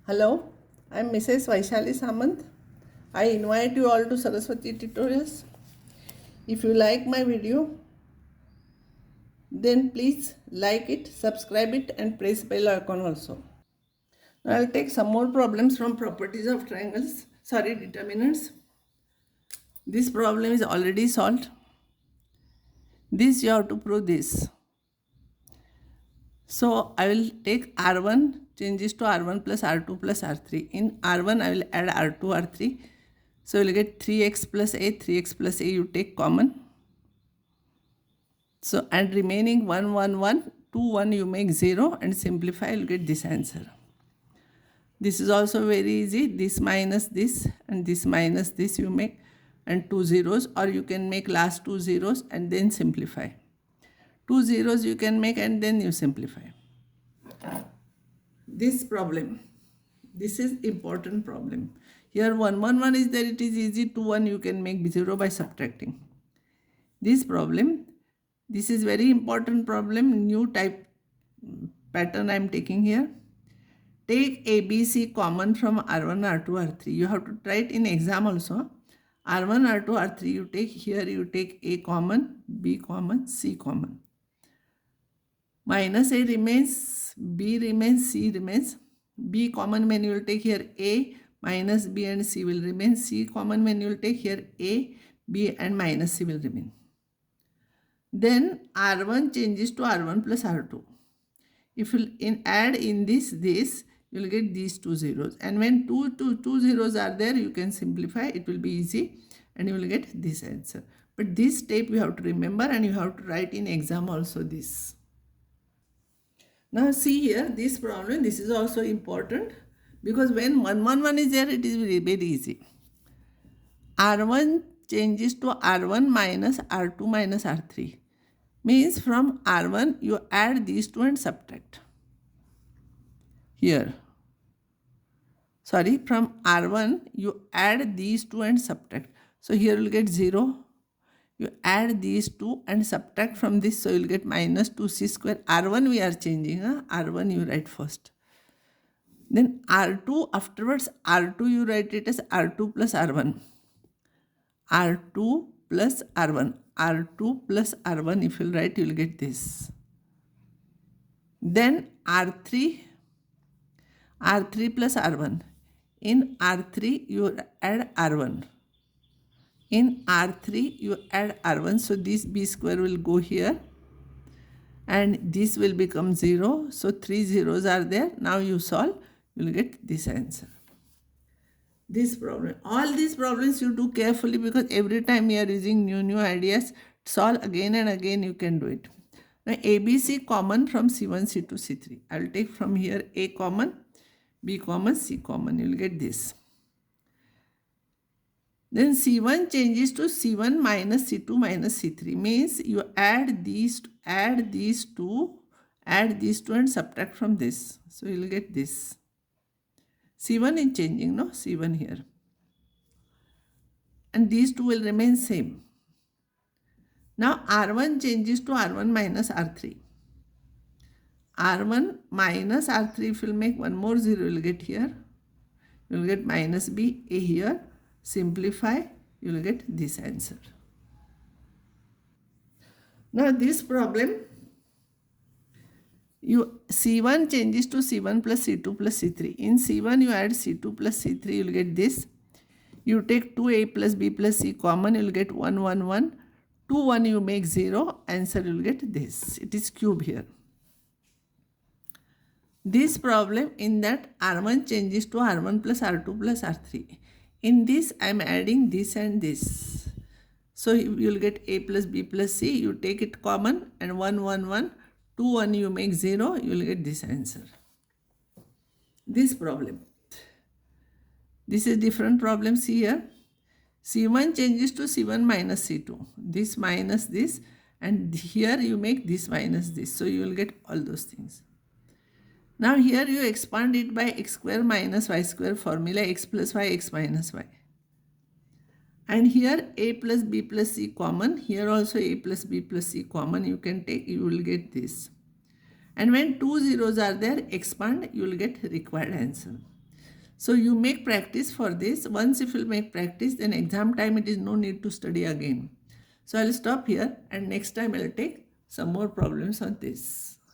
Hello, I am Mrs. Vaishali Samant. I invite you all to Saraswati Tutorials. If you like my video, then please like it, subscribe it and press bell icon also. Now I'll take some more problems from properties of triangles, determinants. This problem is already solved. This you have to prove this. So I will take R1 changes to R1 plus R2 plus R3. In R1 I will add R2, R3. So you will get 3x plus a, 3x plus a you take common. So and remaining 1, 1, 1, 2, 1 you make 0 and simplify, you will get this answer. This is also very easy. This minus this and this minus this you make and 2 zeros, or you can make last 2 zeros and then simplify. 2 zeros you can make and then you simplify. This problem, this is important problem. Here 1, 1, 1 is there, it is easy. 2, 1 you can make 0 by subtracting. This problem, this is very important problem, new type pattern I am taking here. Take ABC common from R1, R2, R3. You have to try it in exam also. R1, R2, R3 you take, here you take A common, B common, C common. Minus A remains, B remains, C remains. B common when you will take here A, minus B and C will remain. C common when you will take here A, B and minus C will remain. Then R1 changes to R1 plus R2. If you add in this, you will get these 2 zeros. And when two zeros are there, you can simplify. It will be easy and you will get this answer. But this step you have to remember and you have to write in exam also this. Now see here, this problem, this is also important because when 1, 1, 1 is there, it is very, very easy. R1 changes to R1 minus R2 minus R3. Means from R1 you add these two and subtract. Here. Sorry, from R1 you add these two and subtract. So here you will get 0. You add these two and subtract from this, so you will get minus 2c square. R1 we are changing, R1 you write first. Then R2 afterwards, R2 you write it as R2 plus R1. R2 plus R1. R2 plus R1 if you will write, you will get this. Then R3 plus R1. In R3 you add R1. In R3 you add R1, so this B square will go here and this will become 0. So 3 zeros are there. Now you solve, you will get this answer. This problem, all these problems you do carefully because every time you are using new ideas, solve again and again you can do it. Now ABC common from C1, C2, C3. I will take from here A common, B common, C common. You will get this. Then C1 changes to C1 minus C2 minus C3. Means you add these two and subtract from this. So you will get this. C1 is changing, no? C1 here. And these two will remain same. Now R1 changes to R1 minus R3. R1 minus R3, if you will make one more 0, you will get here. You will get minus B, A here. Simplify, you will get this answer. Now this problem, C1 changes to C1 plus C2 plus C3. In C1 you add C2 plus C3, you will get this. You take 2A plus B plus C common, you will get 1, 1, 1. 2, 1 you make 0, answer you will get this. It is cube here. This problem, in that R1 changes to R1 plus R2 plus R3. In this I am adding this and this. So you will get A plus B plus C. You take it common and 1, 1, 1. 2, 1 you make 0. You will get this answer. This problem. This is different problem. See here. C1 changes to C1 minus C2. This minus this. And here you make this minus this. So you will get all those things. Now here you expand it by x square minus y square formula, x plus y, x minus y. And here A plus B plus C common, here also A plus B plus C common, you can take, you will get this. And when 2 zeros are there, expand, you will get required answer. So you make practice for this. Once if you make practice, then exam time it is no need to study again. So I'll stop here and next time I'll take some more problems on this.